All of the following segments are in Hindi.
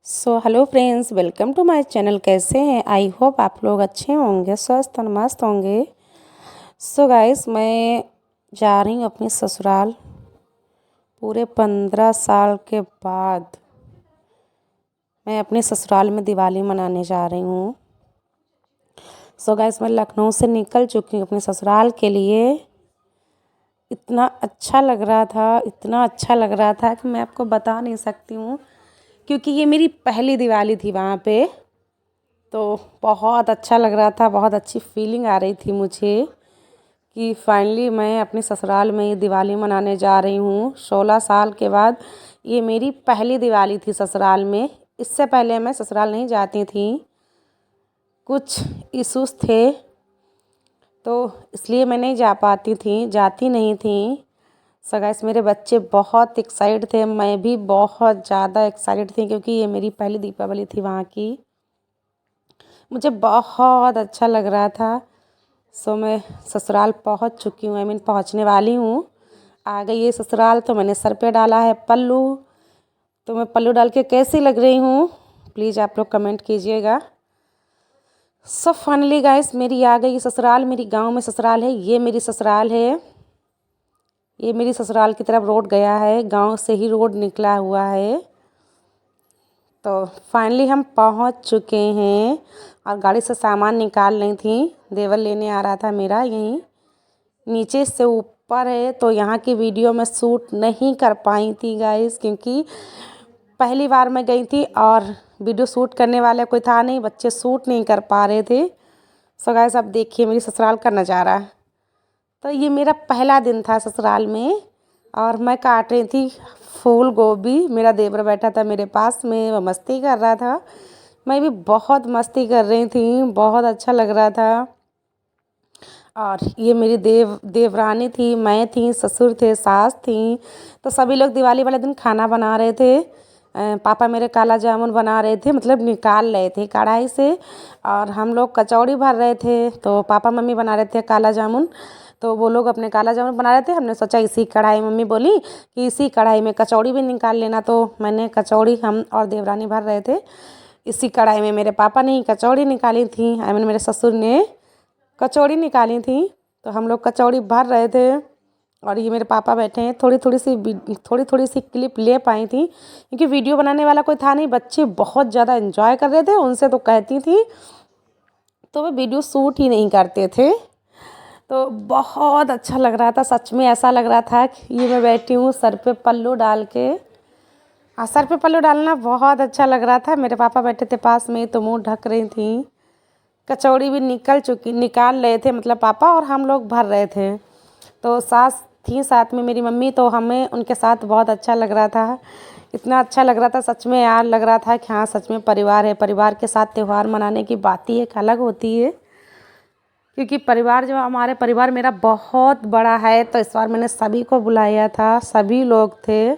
Hello friends, welcome to my channel. कैसे हैं? आई होप आप लोग अच्छे होंगे, स्वस्थ और मस्त होंगे। गाइस, मैं जा रही हूँ अपने ससुराल। पूरे 15 साल के बाद मैं अपने ससुराल में दिवाली मनाने जा रही हूँ। गाइस, मैं लखनऊ से निकल चुकी हूँ अपने ससुराल के लिए। इतना अच्छा लग रहा था, इतना अच्छा लग रहा था कि मैं आपको बता नहीं सकती हूँ, क्योंकि ये मेरी पहली दिवाली थी वहाँ पे। तो बहुत अच्छा लग रहा था, बहुत अच्छी फीलिंग आ रही थी मुझे कि फाइनली मैं अपने ससुराल में ये दिवाली मनाने जा रही हूँ। 16 साल के बाद ये मेरी पहली दिवाली थी ससुराल में। इससे पहले मैं ससुराल नहीं जाती थी, कुछ इश्यूज थे तो इसलिए मैं नहीं जाती नहीं थी। गाइस, मेरे बच्चे बहुत एक्साइटेड थे, मैं भी बहुत ज़्यादा एक्साइटेड थी, क्योंकि ये मेरी पहली दीपावली थी वहाँ की। मुझे बहुत अच्छा लग रहा था। मैं ससुराल पहुँच चुकी हूँ, पहुँचने वाली हूँ। आ गई ये ससुराल, तो मैंने सर पे डाला है पल्लू। तो मैं पल्लू डाल के कैसी लग रही हूँ, प्लीज़ आप लोग कमेंट कीजिएगा। फाइनली गाइस, मेरी आ गई ससुराल। मेरी गांव में ससुराल है, ये मेरी ससुराल है। ये मेरी ससुराल की तरफ रोड गया है, गांव से ही रोड निकला हुआ है। तो फाइनली हम पहुंच चुके हैं और गाड़ी से सामान निकाल रही थी। देवर लेने आ रहा था मेरा, यहीं नीचे से ऊपर है। तो यहाँ की वीडियो मैं शूट नहीं कर पाई थी गाइस, क्योंकि पहली बार मैं गई थी और वीडियो शूट करने वाला कोई था नहीं, बच्चे शूट नहीं कर पा रहे थे। गाइस, अब देखिए मेरी ससुराल का नज़ारा। तो ये मेरा पहला दिन था ससुराल में और मैं काट रही थी फूल गोभी। मेरा देवर बैठा था मेरे पास में, वह मस्ती कर रहा था। मैं भी बहुत मस्ती कर रही थी, बहुत अच्छा लग रहा था। और ये मेरी देवरानी थी, मैं थी, ससुर थे, सास थी। तो सभी लोग दिवाली वाले दिन खाना बना रहे थे। पापा मेरे काला जामुन बना रहे थे, मतलब निकाल रहे थे कढ़ाई से, और हम लोग कचौड़ी भर रहे थे। तो पापा मम्मी बना रहे थे काला जामुन, तो वो लोग अपने काला जामुन बना रहे थे। हमने सोचा इसी कढ़ाई, मम्मी बोली कि इसी कढ़ाई में कचौड़ी भी निकाल लेना। तो मैंने कचौड़ी, हम और देवरानी भर रहे थे इसी कढ़ाई में। मेरे पापा ने कचौड़ी निकाली थी, मेरे ससुर ने कचौड़ी निकाली थी। तो हम लोग कचौड़ी भर रहे थे और ये मेरे पापा बैठे हैं। थोड़ी थोड़ी सी क्लिप ले पाई थी, क्योंकि वीडियो बनाने वाला कोई था नहीं। बच्चे बहुत ज़्यादा एंजॉय कर रहे थे, उनसे तो कहती थी तो वो वीडियो शूट ही नहीं करते थे। तो बहुत अच्छा लग रहा था, सच में ऐसा लग रहा था कि ये मैं बैठी हूँ सर पे पल्लू डाल के। सर पे पल्लू डालना बहुत अच्छा लग रहा था। मेरे पापा बैठे थे पास में, तो मुँह ढक रही थी। कचौड़ी भी निकाल रहे थे, मतलब पापा, और हम लोग भर रहे थे। तो सास थी साथ में, मेरी मम्मी, तो हमें उनके साथ बहुत अच्छा लग रहा था। इतना अच्छा लग रहा था सच में यार, लग रहा था कि हाँ सच में परिवार है। परिवार के साथ त्यौहार मनाने की बात ही एक अलग होती है, क्योंकि परिवार जो हमारे परिवार मेरा बहुत बड़ा है। तो इस बार मैंने सभी को बुलाया था, सभी लोग थे,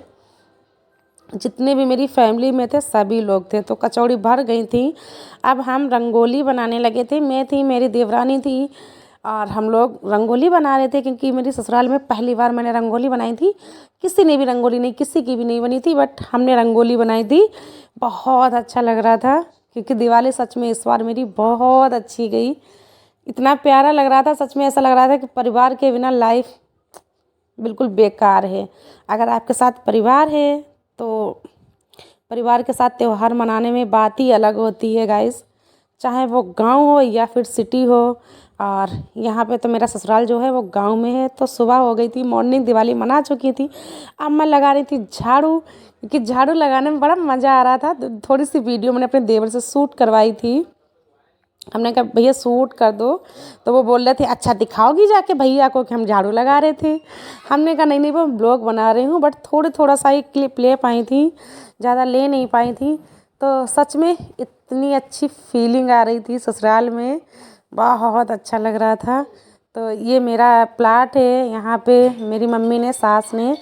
जितने भी मेरी फैमिली में थे सभी लोग थे। तो कचौड़ी भर गई थी। अब हम रंगोली बनाने लगे थे। मैं थी, मेरी देवरानी थी, और हम लोग रंगोली बना रहे थे, क्योंकि मेरी ससुराल में पहली बार मैंने रंगोली बनाई थी। किसी ने भी रंगोली नहीं, किसी की भी नहीं बनी थी, बट हमने रंगोली बनाई थी। बहुत अच्छा लग रहा था, क्योंकि दिवाली सच में इस बार मेरी बहुत अच्छी गई। इतना प्यारा लग रहा था, सच में ऐसा लग रहा था कि परिवार के बिना लाइफ बिल्कुल बेकार है। अगर आपके साथ परिवार है तो परिवार के साथ त्यौहार मनाने में बात ही अलग होती है गाइस, चाहे वो गांव हो या फिर सिटी हो। और यहाँ पे तो मेरा ससुराल जो है वो गांव में है। तो सुबह हो गई थी, मॉर्निंग दिवाली मना चुकी थी। अब मैं लगा रही थी झाड़ू, क्योंकि झाड़ू लगाने में बड़ा मज़ा आ रहा था। तो थोड़ी सी वीडियो मैंने अपने देवर से शूट करवाई थी। हमने कहा भैया शूट कर दो, तो वो बोल रहे थे अच्छा दिखाओगी जाके भैया को कि हम झाड़ू लगा रहे थे। हमने कहा नहीं नहीं, वो ब्लॉग बना रही हूँ, बट थोड़ा सा ही क्लिप ले पाई थी, ज़्यादा ले नहीं पाई थी। तो सच में इतनी अच्छी फीलिंग आ रही थी ससुराल में, बहुत अच्छा लग रहा था। तो ये मेरा प्लाट है, यहाँ पे मेरी मम्मी ने, सास ने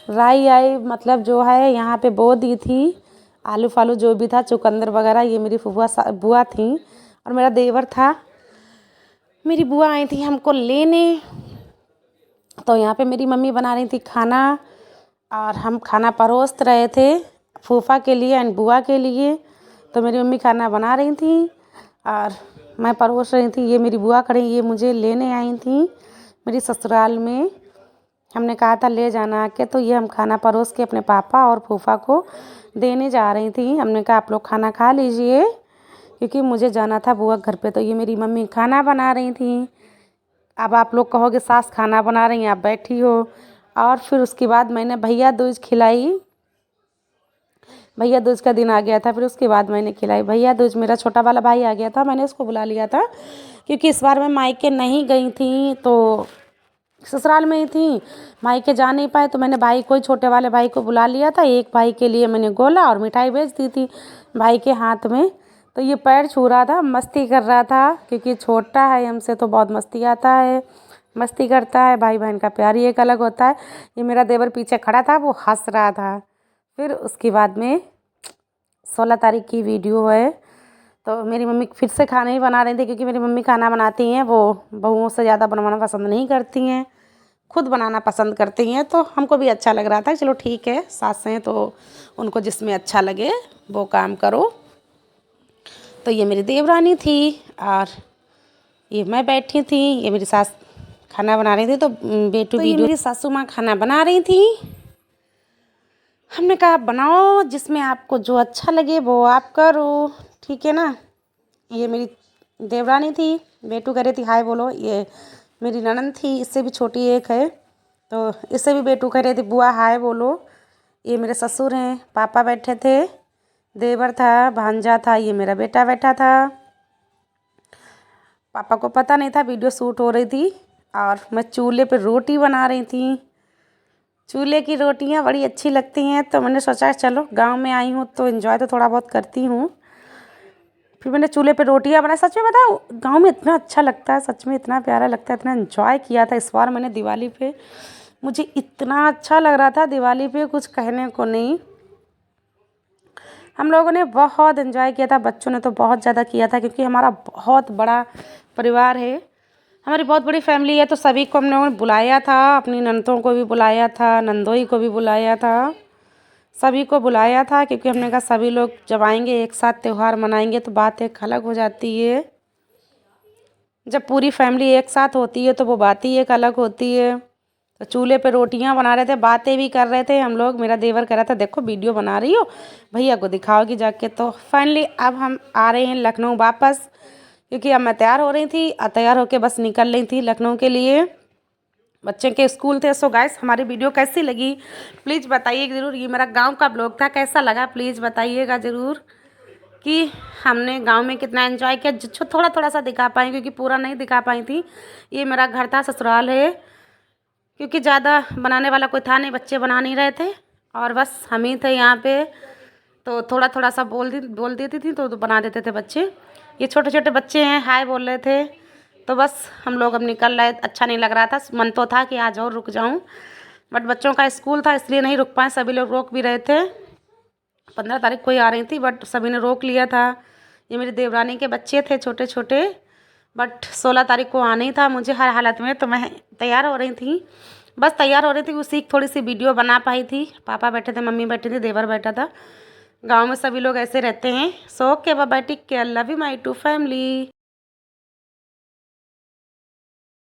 राई आई, मतलब जो है यहाँ पे बो दी थी। आलू फालू जो भी था, चुकंदर वगैरह, ये मेरी बुआ थी और मेरा देवर था। मेरी बुआ आई थी हमको लेने। तो यहाँ पे मेरी मम्मी बना रही थी खाना और हम खाना परोस रहे थे। फूफा के लिए एंड बुआ के लिए। तो मेरी मम्मी खाना बना रही थी और मैं परोस रही थी। ये मेरी बुआ खड़ी, ये मुझे लेने आई थी मेरी ससुराल में। हमने कहा था ले जाना आके, तो ये हम खाना परोस के अपने पापा और फूफा को देने जा रही थी। हमने कहा आप लोग खाना खा लीजिए क्योंकि मुझे जाना था बुआ घर पे। तो ये मेरी मम्मी खाना बना रही थी। अब आप लोग कहोगे सास खाना बना रही हैं, आप बैठी हो। और फिर उसके बाद मैंने भैया दूज खिलाई। भैया दूज का दिन आ गया था, फिर उसके बाद मैंने खिलाई भैया दूज। मेरा छोटा वाला भाई आ गया था, मैंने उसको बुला लिया था क्योंकि इस बार मैं मायके नहीं गई थी, तो ससुराल में ही थी, मायके जा नहीं पाए। तो मैंने भाई को, छोटे वाले भाई को बुला लिया था। एक भाई के लिए मैंने गोला और मिठाई भेज दी थी भाई के हाथ में। तो ये पैर छू रहा था, मस्ती कर रहा था क्योंकि छोटा है हमसे, तो बहुत मस्ती आता है, मस्ती करता है। भाई बहन का प्यार ही एक अलग होता है। ये मेरा देवर पीछे खड़ा था, वो हंस रहा था। फिर उसके बाद में 16 तारीख की वीडियो है। तो मेरी मम्मी फिर से खाना ही बना रही थी क्योंकि मेरी मम्मी खाना बनाती हैं, वो बहुओं से ज़्यादा बनवाना पसंद नहीं करती हैं, खुद बनाना पसंद करती हैं। तो हमको भी अच्छा लग रहा था, चलो ठीक है, सास हैं तो उनको जिसमें अच्छा लगे वो काम करो। तो ये मेरी देवरानी थी और ये मैं बैठी थी, ये मेरी सास खाना बना रही थी। तो बेटू वीडियो, मेरी सासू माँ खाना बना रही थी। हमने कहा बनाओ, जिसमें आपको जो अच्छा लगे वो आप करो, ठीक है ना। ये मेरी देवरानी थी, बेटू कह रही थी हाय बोलो। ये मेरी ननद थी, इससे भी छोटी एक है, तो इससे भी बेटू कह रहे थे बुआ हाय बोलो। ये मेरे ससुर हैं, पापा बैठे थे, देवर था, भांजा था, ये मेरा बेटा बैठा था। पापा को पता नहीं था वीडियो शूट हो रही थी और मैं चूल्हे पे रोटी बना रही थी। चूल्हे की रोटियां बड़ी अच्छी लगती हैं, तो मैंने सोचा चलो गांव में आई हूँ तो एंजॉय तो थोड़ा बहुत करती हूँ। फिर मैंने चूल्हे पे रोटियां बनाई। सच में बताऊँ, गांव में इतना अच्छा लगता है, सच में इतना प्यारा लगता है, इतना एंजॉय किया था इस बार मैंने दिवाली पे। मुझे इतना अच्छा लग रहा था दिवाली पे, कुछ कहने को नहीं। हम लोगों ने बहुत एंजॉय किया था, बच्चों ने तो बहुत ज़्यादा किया था क्योंकि हमारा बहुत बड़ा परिवार है, हमारी बहुत बड़ी फैमिली है। तो सभी को हम लोगों ने बुलाया था, अपनी ननदों को भी बुलाया था, नंदोई को भी बुलाया था, सभी को बुलाया था क्योंकि हमने कहा सभी लोग जब आएंगे एक साथ त्यौहार मनाएंगे तो बात एक अलग हो जाती है। जब पूरी फैमिली एक साथ होती है तो वो बात ही एक अलग होती है। तो चूल्हे पे रोटियां बना रहे थे, बातें भी कर रहे थे हम लोग। मेरा देवर कह रहा था देखो वीडियो बना रही हो, भैया को दिखाओगी जाके। तो फाइनली अब हम आ रहे हैं लखनऊ वापस क्योंकि अब मैं तैयार हो रही थी और तैयार होकर बस निकल रही थी लखनऊ के लिए, बच्चे के स्कूल थे। सो गाइस, हमारी वीडियो कैसी लगी प्लीज़ बताइएगा ज़रूर। ये मेरा गांव का ब्लॉग था, कैसा लगा प्लीज़ बताइएगा ज़रूर कि हमने गांव में कितना एंजॉय किया। जो थोड़ा थोड़ा सा दिखा पाई क्योंकि पूरा नहीं दिखा पाई थी। ये मेरा घर था, ससुराल है, क्योंकि ज़्यादा बनाने वाला कोई था नहीं, बच्चे बना नहीं रहे थे और बस हम ही थे यहाँ पे। तो थोड़ा थोड़ा सा बोल देती थी तो बना देते थे बच्चे। ये छोटे छोटे बच्चे हैं, हाय बोल रहे थे। तो बस हम लोग अब निकल रहे, अच्छा नहीं लग रहा था, मन तो था कि आज और रुक जाऊं, बट बच्चों का स्कूल था इसलिए नहीं रुक पाए। सभी लोग रोक भी रहे थे, 15 तारीख को ही आ रही थी बट सभी ने रोक लिया था। ये मेरी देवरानी के बच्चे थे छोटे छोटे, बट 16 तारीख को आना ही था मुझे हर हालत में। तो मैं तैयार हो रही थी, बस तैयार हो रही थी, उसी थोड़ी सी वीडियो बना पाई थी। पापा बैठे थे, मम्मी बैठी थी, देवर बैठा था। गांव में सभी लोग ऐसे रहते हैं। So okay bye bye, take care, love you my to family.